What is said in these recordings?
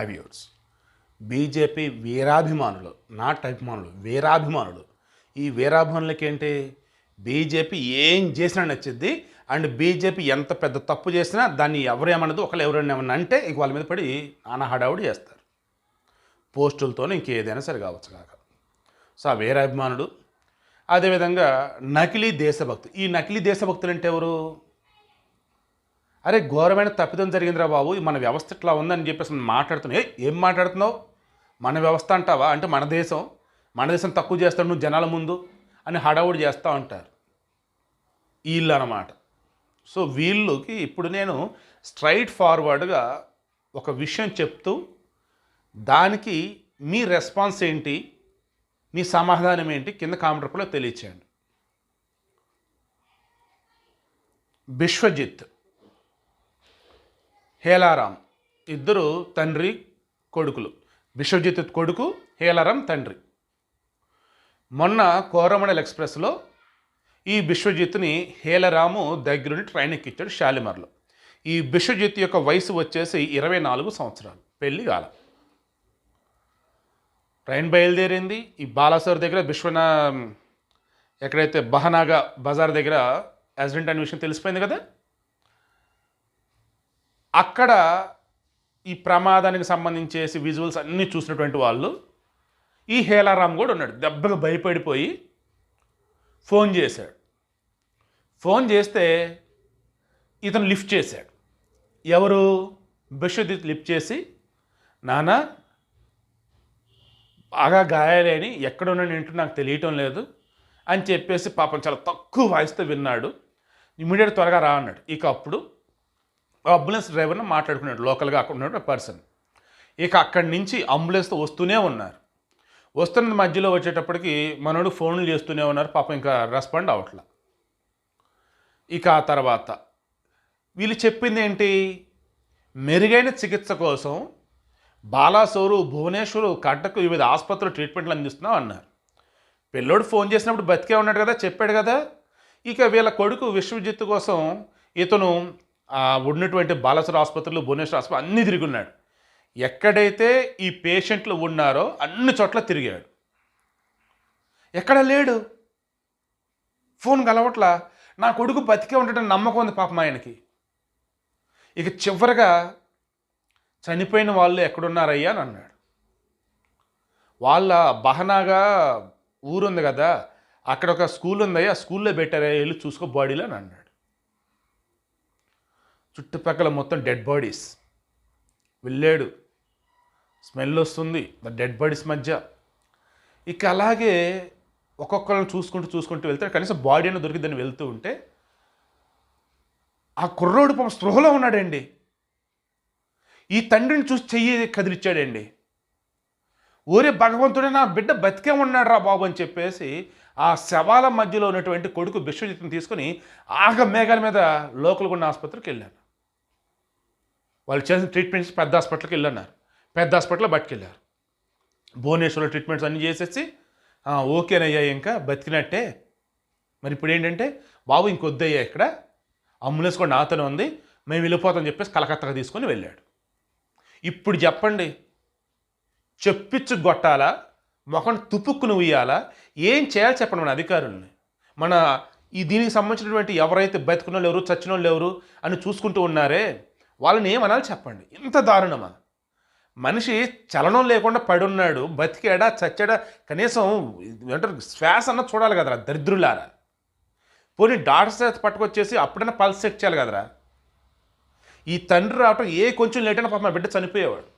హైవ్యూర్స్ BJP వీరాభిమానులు, not అభిమానులు, వీరాభిమానులు. ఈ వీరాభిమానులకి ఏంటి, బీజేపీ ఏం చేసినా నచ్చింది. అండ్ బీజేపీ ఎంత పెద్ద తప్పు చేసినా దాన్ని ఎవరేమన్నది ఒకళ్ళు ఎవరైనా ఏమన్నా అంటే ఇంక వాళ్ళ మీద పడి నానా హడావుడి చేస్తారు, పోస్టులతోనే ఇంకేదైనా సరే కావచ్చు కాక. సో ఆ వీరాభిమానుడు. అదేవిధంగా నకిలీ దేశభక్తి. ఈ నకిలీ దేశభక్తులు అంటే ఎవరు? అరే ఘోరమైన తప్పిదం జరిగిందిరా బాబు, మన వ్యవస్థ ఇట్లా ఉందని చెప్పేసి మాట్లాడుతున్నావు. ఏం మాట్లాడుతున్నావు? మన వ్యవస్థ అంటావా? అంటే మన దేశం తక్కువ చేస్తాడు నువ్వు జనాల ముందు అని హడావుడి చేస్తూ ఉంటారు వీళ్ళు అన్నమాట. సో వీళ్ళకి ఇప్పుడు నేను స్ట్రైట్ ఫార్వర్డ్గా ఒక విషయం చెప్తూ దానికి మీ రెస్పాన్స్ ఏంటి, మీ సమాధానం ఏంటి కింద కామెంట్ రూపంలో తెలియచేయండి. బిశ్వజిత్, హేలారాం ఇద్దరు తండ్రి కొడుకులు. బిశ్వజిత్ కొడుకు, హేలారాం తండ్రి. మొన్న కోరమండల్ ఎక్స్ప్రెస్లో ఈ బిశ్వజిత్ని హేలరాము దగ్గరుండి ట్రైన్ ఎక్కించాడు షాలిమార్లో. ఈ బిశ్వజిత్ యొక్క వయసు వచ్చేసి 24 సంవత్సరాలు, పెళ్ళి కాల. ట్రైన్ బయలుదేరింది. ఈ బాలాసోర్ దగ్గర ఎక్కడైతే బహనాగా బజార్ దగ్గర యాక్సిడెంట్ అనే విషయం తెలిసిపోయింది కదా. అక్కడ ఈ ప్రమాదానికి సంబంధించేసి విజువల్స్ అన్నీ చూసినటువంటి వాళ్ళు, ఈ హేలారాం కూడా ఉన్నాడు. దెబ్బగా భయపడిపోయి ఫోన్ చేశాడు. ఫోన్ చేస్తే ఇతను లిఫ్ట్ చేశాడు. ఎవరు? బిశ్వజిత్ లిఫ్ట్ చేసి, నాన్న బాగా గాయాలేని ఎక్కడున్నాను ఏంటో నాకు తెలియటం లేదు అని చెప్పేసి పాపం చాలా తక్కువ వాయిస్తో విన్నాడు. ఇమ్మీడియట్ త్వరగా రా అన్నాడు. ఇక అప్పుడు అంబులెన్స్ డ్రైవర్ని మాట్లాడుకున్నాడు, లోకల్గా అక్కడ ఉన్న పర్సన్. ఇక అక్కడి నుంచి అంబులెన్స్తో వస్తూనే ఉన్నారు. వస్తున్న మధ్యలో వచ్చేటప్పటికి మనోడు ఫోన్లు చేస్తూనే ఉన్నారు. పాపం ఇంకా రెస్పాండ్ అవ్వట్లా. ఇక ఆ తర్వాత వీళ్ళు చెప్పింది ఏంటి, మెరుగైన చికిత్స కోసం బాలాసోరు, భువనేశ్వరు, కటక్ వివిధ ఆసుపత్రులు ట్రీట్మెంట్లు అందిస్తున్నాం అన్నారు. పిల్లోడు ఫోన్ చేసినప్పుడు బతికే ఉన్నాడు కదా, చెప్పాడు కదా. ఇక వీళ్ళ కొడుకు విశ్వజిత్ కోసం ఇతను ఉన్నటువంటి బాలాసోరు ఆసుపత్రులు, భువనేశ్వర్ ఆసుపత్రులు అన్నీ తిరుగున్నాడు. ఎక్కడైతే ఈ పేషెంట్లు ఉన్నారో అన్ని చోట్ల తిరిగాడు. ఎక్కడ లేడు, ఫోన్ కలవట్లా. నా కొడుకు బతికే ఉండటం నమ్మకం ఉంది పాపం ఆయనకి. ఇక చివరిగా చనిపోయిన వాళ్ళు ఎక్కడున్నారయ్యా అని అన్నాడు. వాళ్ళ బహనాగా ఊరుంది కదా, అక్కడ ఒక స్కూల్ ఉంది, ఆ స్కూల్లో పెట్టారా, వెళ్ళి చూసుకో బాడీలో అని అన్నాడు. చుట్టుపక్కల మొత్తం డెడ్ బాడీస్. వెళ్ళాడు, స్మెల్ వస్తుంది డెడ్ బాడీస్ మధ్య. ఇక అలాగే ఒక్కొక్కరిని చూసుకుంటూ వెళ్తే కనీసం బాడీ అయినా దొరికిద్దని వెళ్తూ ఉంటే ఆ కుర్రోడు పాపం స్పృహలో ఉన్నాడండి. ఈ తండ్రిని చూసి చెయ్యి కదిలిచ్చాడండి. ఊరే భగవంతుడే, నా బిడ్డ బతికే ఉన్నాడు రా బాబు అని చెప్పేసి ఆ శవాల మధ్యలో ఉన్నటువంటి కొడుకు బిశ్వజిత్ని తీసుకొని మేఘాల మీద లోకల్గా ఉన్న ఆసుపత్రికి వెళ్ళాను. వాళ్ళు చేసిన ట్రీట్మెంట్స్ పెద్ద హాస్పిటల్కి వెళ్ళన్నారు. పెద్ద హాస్పిటల్లో బతికెళ్ళారు. భువనేశ్వర్లో ట్రీట్మెంట్స్ అన్నీ చేసేసి ఓకేనయ్యా ఇంకా బతికినట్టే. మరి ఇప్పుడు ఏంటంటే, బాబు ఇంకొద్దయ్యా ఇక్కడ, అంబులెన్స్ కూడా నాతోనే ఉంది, మేము వెళ్ళిపోతామని చెప్పేసి కలకత్తాకు తీసుకొని వెళ్ళాడు. ఇప్పుడు చెప్పండి, చెప్పిచ్చు కొట్టాలా, మొఖం తుపుక్కును ఉయ్యాలా, ఏం చేయాలి చెప్పండి మన అధికారుల్ని. మన దీనికి సంబంధించినటువంటి ఎవరైతే బతికిన వాళ్ళు ఎవరు, చచ్చిన వాళ్ళు ఎవరు అని చూసుకుంటూ ఉన్నారే వాళ్ళని ఏమనాలి చెప్పండి. ఇంత దారుణమా? మనిషి చలనం లేకుండా పడున్నాడు, బతికాడా చచ్చాడా, కనీసం ఏమంటారు శ్వాస అన్న చూడాలి కదరా దరిద్రులారా. పోనీ డాక్టర్స్ పట్టుకొచ్చేసి అప్పుడైనా పల్స్ చెక్ చేయాలి కదరా. ఈ తండ్రి రావటం కొంచెం లేట్ అయినా పాపం మా బిడ్డ చనిపోయేవాడు.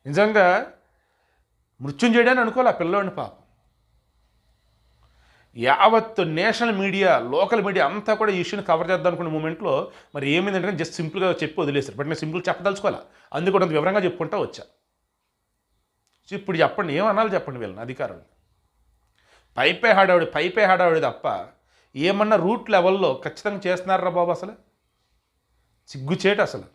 నిజంగా మృత్యుంజయుడని అనుకోవాలి ఆ పిల్లోడిని పాపం. యావత్ నేషనల్ మీడియా, లోకల్ మీడియా అంతా కూడా ఈ ఇష్యూని కవర్ చేద్దాం అనుకున్న మూమెంట్లో మరి ఏమైందంటే జస్ట్ సింపుల్గా చెప్పి వదిలేశారు. బట్ నేను సింపుల్ చెప్పదలుచుకోవాలా, అందుకు కూడా వివరంగా చెప్పుకుంటా వచ్చా. ఇప్పుడు చెప్పండి, ఏమనాలి చెప్పండి వీళ్ళని అధికారులు. పైపే హడావుడి తప్ప ఏమన్నా రూట్ లెవెల్లో ఖచ్చితంగా చేస్తున్నారా బాబు? అసలు సిగ్గుచేటు అసలు.